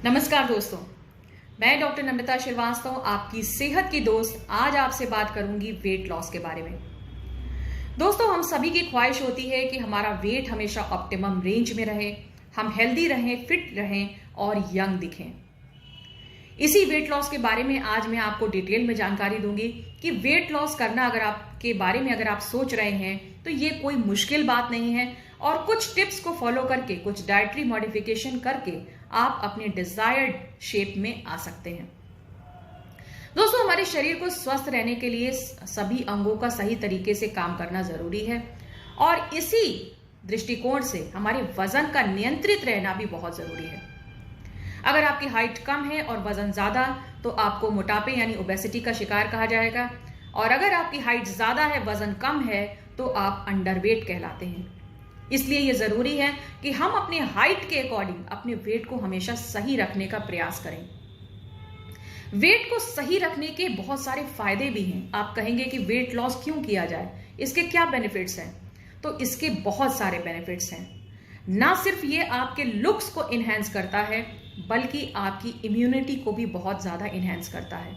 नमस्कार दोस्तों, मैं डॉक्टर नम्रता श्रीवास्तव, आपकी सेहत की दोस्त। आज आपसे बात करूंगी वेट लॉस के बारे में। दोस्तों, हम सभी की ख्वाहिश होती है कि हमारा वेट हमेशा ऑप्टिमम रेंज में रहे, हम हेल्दी रहें, फिट रहें और यंग दिखें। इसी वेट लॉस के बारे में आज मैं आपको डिटेल में जानकारी दूंगी कि वेट लॉस करना अगर आप सोच रहे हैं तो ये कोई मुश्किल बात नहीं है और कुछ टिप्स को फॉलो करके, कुछ डाइटरी मॉडिफिकेशन करके आप अपने डिजायर्ड शेप में आ सकते हैं। दोस्तों, हमारे शरीर को स्वस्थ रहने के लिए सभी अंगों का सही तरीके से काम करना जरूरी है और इसी दृष्टिकोण से हमारे वजन का नियंत्रित रहना भी बहुत जरूरी है। अगर आपकी हाइट कम है और वजन ज्यादा, तो आपको मोटापे यानी ओबेसिटी का शिकार कहा जाएगा, और अगर आपकी हाइट ज्यादा है, वजन कम है, तो आप अंडरवेट कहलाते हैं। इसलिए यह जरूरी है कि हम अपने हाइट के अकॉर्डिंग अपने वेट को हमेशा सही रखने का प्रयास करें। वेट को सही रखने के बहुत सारे फायदे भी हैं। आप कहेंगे कि वेट लॉस क्यों किया जाए, इसके क्या बेनिफिट्स हैं? तो इसके बहुत सारे बेनिफिट्स हैं। ना सिर्फ ये आपके लुक्स को इनहेंस करता है, बल्कि आपकी इम्यूनिटी को भी बहुत ज्यादा इनहेंस करता है।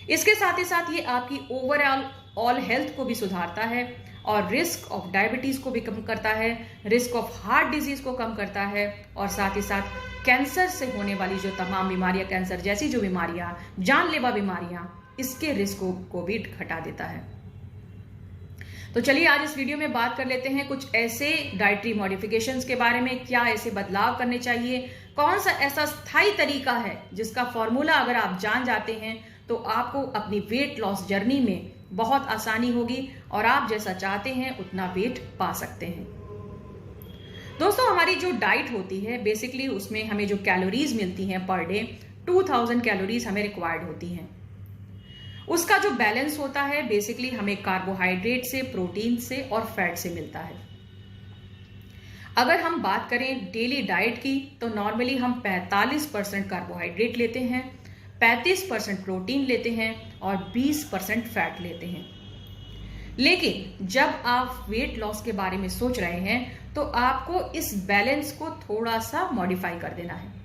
इसके साथ ही साथ ये आपकी ओवरऑल हेल्थ को भी सुधारता है और रिस्क ऑफ डायबिटीज को भी कम करता है, रिस्क ऑफ हार्ट डिजीज को कम करता है, और साथ ही साथ कैंसर से होने वाली जो तमाम बीमारियां, कैंसर जैसी जो बीमारियां, जानलेवा बीमारियां, इसके रिस्क को भी घटा देता है। तो चलिए आज इस वीडियो में बात कर लेते हैं कुछ ऐसे डाइटरी मॉडिफिकेशंस के बारे में। क्या ऐसे बदलाव करने चाहिए, कौन सा ऐसा स्थायी तरीका है जिसका फॉर्मूला अगर आप जान जाते हैं तो आपको अपनी वेट लॉस जर्नी में बहुत आसानी होगी और आप जैसा चाहते हैं उतना वेट पा सकते हैं। दोस्तों, हमारी जो डाइट होती है, बेसिकली उसमें हमें जो कैलोरीज मिलती हैं पर डे, 2000 कैलोरीज हमें रिक्वायर्ड होती हैं। उसका जो बैलेंस होता है बेसिकली हमें कार्बोहाइड्रेट से, प्रोटीन से और फैट से मिलता है। अगर हम बात करें डेली डाइट की, तो नॉर्मली हम 45% कार्बोहाइड्रेट लेते हैं, 35% प्रोटीन लेते हैं और 20% फैट लेते हैं। लेकिन जब आप वेट लॉस के बारे में सोच रहे हैं तो आपको इस बैलेंस को थोड़ा सा मॉडिफाई कर देना है।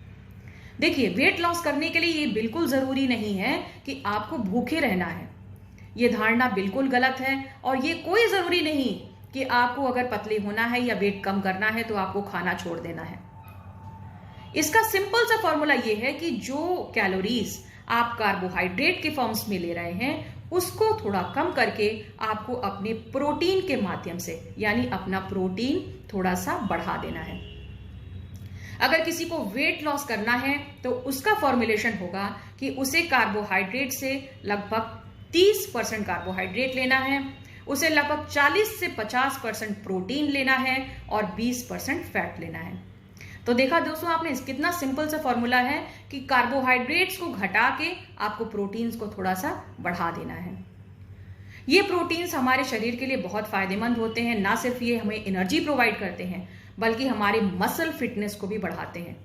देखिए, वेट लॉस करने के लिए ये बिल्कुल जरूरी नहीं है कि आपको भूखे रहना है। ये धारणा बिल्कुल गलत है और ये कोई जरूरी नहीं कि आपको अगर पतले होना है या वेट कम करना है तो आपको खाना छोड़ देना है। इसका सिंपल सा फॉर्मूला ये है कि जो कैलोरीज आप कार्बोहाइड्रेट के फॉर्म्स में ले रहे हैं उसको थोड़ा कम करके आपको अपने प्रोटीन के माध्यम से, यानी अपना प्रोटीन थोड़ा सा बढ़ा देना है। अगर किसी को वेट लॉस करना है तो उसका फॉर्मुलेशन होगा कि उसे कार्बोहाइड्रेट से लगभग 30% कार्बोहाइड्रेट लेना है, उसे लगभग 40 से 50% प्रोटीन लेना है और 20% फैट लेना है। तो देखा दोस्तों आपने, कितना सिंपल सा फॉर्मूला है कि कार्बोहाइड्रेट्स को घटा के आपको प्रोटीन्स को थोड़ा सा बढ़ा देना है। ये प्रोटीन्स हमारे शरीर के लिए बहुत फायदेमंद होते हैं। ना सिर्फ ये हमें एनर्जी प्रोवाइड करते हैं, बल्कि हमारे मसल फिटनेस को भी बढ़ाते हैं।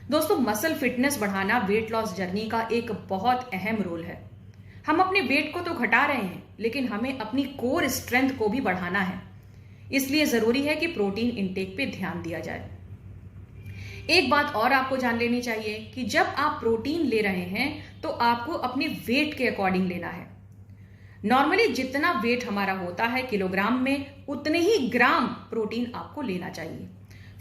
दोस्तों, मसल फिटनेस बढ़ाना वेट लॉस जर्नी का एक बहुत अहम रोल है। हम अपने वेट को तो घटा रहे हैं, लेकिन हमें अपनी कोर स्ट्रेंथ को भी बढ़ाना है। इसलिए जरूरी है कि प्रोटीन इंटेक पे ध्यान दिया जाए। एक बात और आपको जान लेनी चाहिए कि जब आप प्रोटीन ले रहे हैं तो आपको अपने वेट के अकॉर्डिंग लेना है। नॉर्मली जितना वेट हमारा होता है किलोग्राम में, उतने ही ग्राम प्रोटीन आपको लेना चाहिए।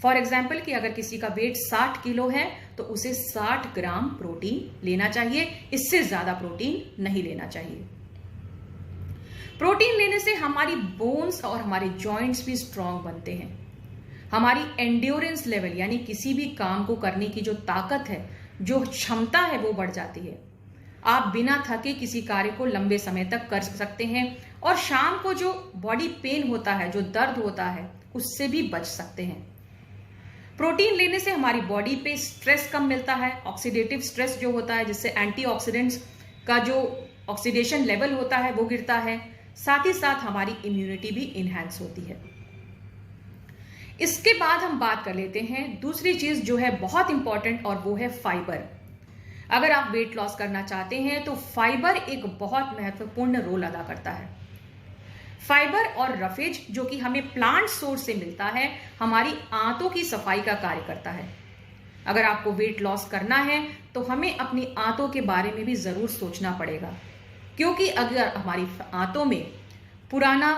फॉर एग्जाम्पल कि अगर किसी का वेट 60 किलो है तो उसे 60 ग्राम प्रोटीन लेना चाहिए, इससे ज्यादा प्रोटीन नहीं लेना चाहिए। प्रोटीन लेने से हमारी बोन्स और हमारे जॉइंट्स भी स्ट्रांग बनते हैं। हमारी एंड्योरेंस लेवल, यानी किसी भी काम को करने की जो ताकत है, जो क्षमता है, वो बढ़ जाती है। आप बिना थके किसी कार्य को लंबे समय तक कर सकते हैं और शाम को जो बॉडी पेन होता है, जो दर्द होता है, उससे भी बच सकते हैं। प्रोटीन लेने से हमारी बॉडी पे स्ट्रेस कम मिलता है, ऑक्सीडेटिव स्ट्रेस जो होता है, जिससे एंटीऑक्सीडेंट्स का जो ऑक्सीडेशन लेवल होता है वो गिरता है। साथ ही साथ हमारी इम्यूनिटी भी इनहैंस होती है। इसके बाद हम बात कर लेते हैं दूसरी चीज जो है बहुत इंपॉर्टेंट, और वो है फाइबर। अगर आप वेट लॉस करना चाहते हैं तो फाइबर एक बहुत महत्वपूर्ण रोल अदा करता है। फाइबर और रफेज जो कि हमें प्लांट सोर्स से मिलता है, हमारी आंतों की सफाई का कार्य करता है। अगर आपको वेट लॉस करना है तो हमें अपनी आंतों के बारे में भी जरूर सोचना पड़ेगा, क्योंकि अगर हमारी आंतों में पुराना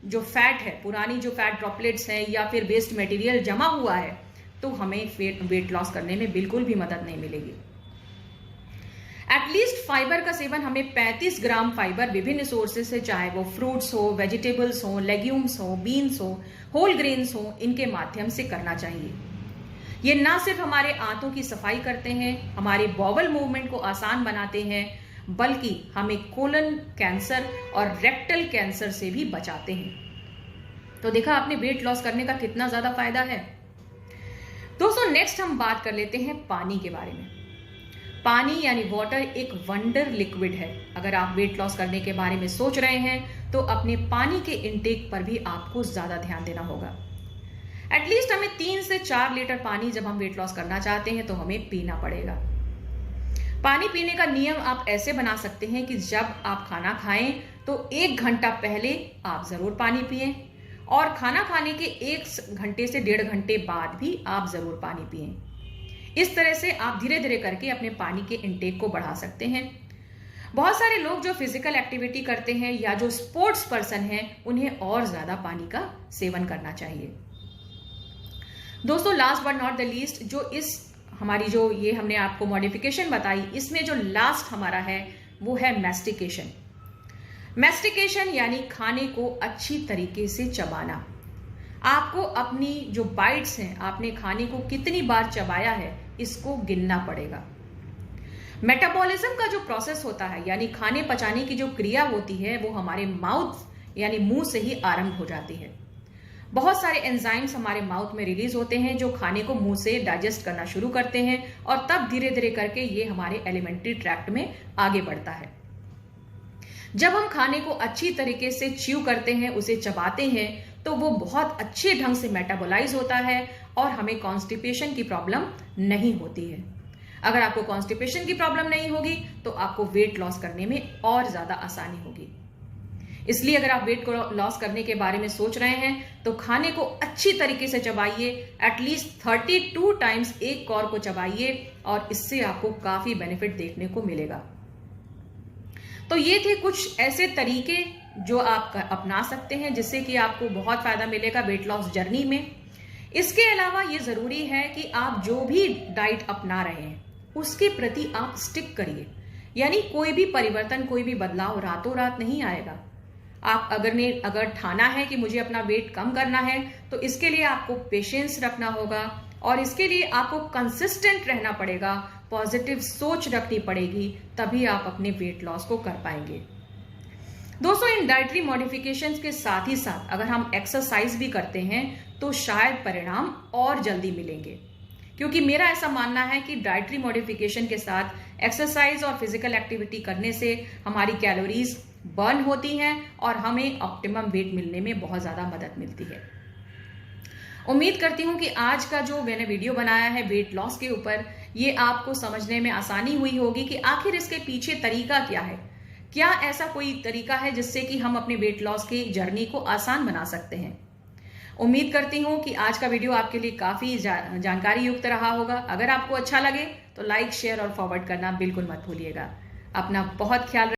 जो फैट है, पुरानी जो फैट ड्रॉपलेट्स हैं या फिर वेस्ट मटेरियल जमा हुआ है, तो हमें वेट लॉस करने में बिल्कुल भी मदद नहीं मिलेगी। एटलीस्ट फाइबर का सेवन हमें 35 ग्राम फाइबर विभिन्न सोर्सेज से, चाहे वो फ्रूट्स हो, वेजिटेबल्स हो, लेग्यूम्स हो, बीन्स हो, होल ग्रेन्स हो, इनके माध्यम से करना चाहिए। ये ना सिर्फ हमारे आंतों की सफाई करते हैं, हमारे बॉवल मूवमेंट को आसान बनाते हैं, बल्कि हमें कोलन कैंसर और रेक्टल कैंसर से भी बचाते हैं। तो देखा आपने वेट लॉस करने का कितना ज्यादा फायदा है। दोस्तों नेक्स्ट हम बात कर लेते हैं पानी के बारे में। पानी यानी वाटर एक वंडर लिक्विड है। अगर आप वेट लॉस करने के बारे में सोच रहे हैं तो अपने पानी के इनटेक पर भी आपको ज्यादा ध्यान देना होगा। एटलीस्ट हमें 3 से 4 लीटर पानी जब हम वेट लॉस करना चाहते हैं तो हमें पीना पड़ेगा। पानी पीने का नियम आप ऐसे बना सकते हैं कि जब आप खाना खाएं तो 1 घंटा पहले आप जरूर पानी पिएं और खाना खाने के 1 घंटे से 1.5 घंटे बाद भी आप जरूर पानी पिएं। इस तरह से आप धीरे धीरे करके अपने पानी के इनटेक को बढ़ा सकते हैं। बहुत सारे लोग जो फिजिकल एक्टिविटी करते हैं या जो स्पोर्ट्स पर्सन हैं, उन्हें और ज्यादा पानी का सेवन करना चाहिए। दोस्तों last but not the least, जो इस हमारी जो ये हमने आपको मॉडिफिकेशन बताई, इसमें जो लास्ट हमारा है वो है मैस्टिकेशन। मैस्टिकेशन यानी खाने को अच्छी तरीके से चबाना। आपको अपनी जो बाइट्स हैं, आपने खाने को कितनी बार चबाया है, इसको गिनना पड़ेगा। मेटाबॉलिज्म का जो प्रोसेस होता है, यानी खाने पचाने की जो क्रिया होती है, वो हमारे माउथ यानी मुंह से ही आरंभ हो जाती है। बहुत सारे एंजाइम्स हमारे माउथ में रिलीज होते हैं जो खाने को मुंह से डाइजेस्ट करना शुरू करते हैं और तब धीरे धीरे करके ये हमारे एलिमेंट्री ट्रैक्ट में आगे बढ़ता है। जब हम खाने को अच्छी तरीके से च्यू करते हैं, उसे चबाते हैं, तो वो बहुत अच्छे ढंग से मेटाबोलाइज होता है और हमें कॉन्स्टिपेशन की प्रॉब्लम नहीं होती है। अगर आपको कॉन्स्टिपेशन की प्रॉब्लम नहीं होगी तो आपको वेट लॉस करने में और ज्यादा आसानी होगी। इसलिए अगर आप वेट को लॉस करने के बारे में सोच रहे हैं तो खाने को अच्छी तरीके से चबाइए, एटलीस्ट 32 टाइम्स एक कौर को चबाइए और इससे आपको काफी बेनिफिट देखने को मिलेगा। तो ये थे कुछ ऐसे तरीके जो आप अपना सकते हैं जिससे कि आपको बहुत फायदा मिलेगा वेट लॉस जर्नी में। इसके अलावा ये जरूरी है कि आप जो भी डाइट अपना रहे हैं उसके प्रति आप स्टिक करिए, यानी कोई भी परिवर्तन, कोई भी बदलाव रातों रात नहीं आएगा। आप अगर ठाना है कि मुझे अपना वेट कम करना है तो इसके लिए आपको पेशेंस रखना होगा और इसके लिए आपको कंसिस्टेंट रहना पड़ेगा, पॉजिटिव सोच रखनी पड़ेगी, तभी आप अपने वेट लॉस को कर पाएंगे। दोस्तों इन डाइटरी मॉडिफिकेशंस के साथ ही साथ अगर हम एक्सरसाइज भी करते हैं तो शायद परिणाम और जल्दी मिलेंगे, क्योंकि मेरा ऐसा मानना है कि डाइटरी मॉडिफिकेशन के साथ एक्सरसाइज और फिजिकल एक्टिविटी करने से हमारी कैलोरीज बर्न होती हैं और हमें ऑप्टिमम वेट मिलने में बहुत ज्यादा मदद मिलती है। उम्मीद करती हूं कि आज का जो मैंने वीडियो बनाया है वेट लॉस के ऊपर, ये आपको समझने में आसानी हुई होगी कि आखिर इसके पीछे तरीका क्या है। क्या ऐसा कोई तरीका है जिससे कि हम अपने वेट लॉस की जर्नी को आसान बना सकते हैं। उम्मीद करती हूं कि आज का वीडियो आपके लिए काफी जानकारी युक्त रहा होगा। अगर आपको अच्छा लगे तो लाइक, शेयर और फॉरवर्ड करना बिल्कुल मत भूलिएगा। अपना बहुत ख्याल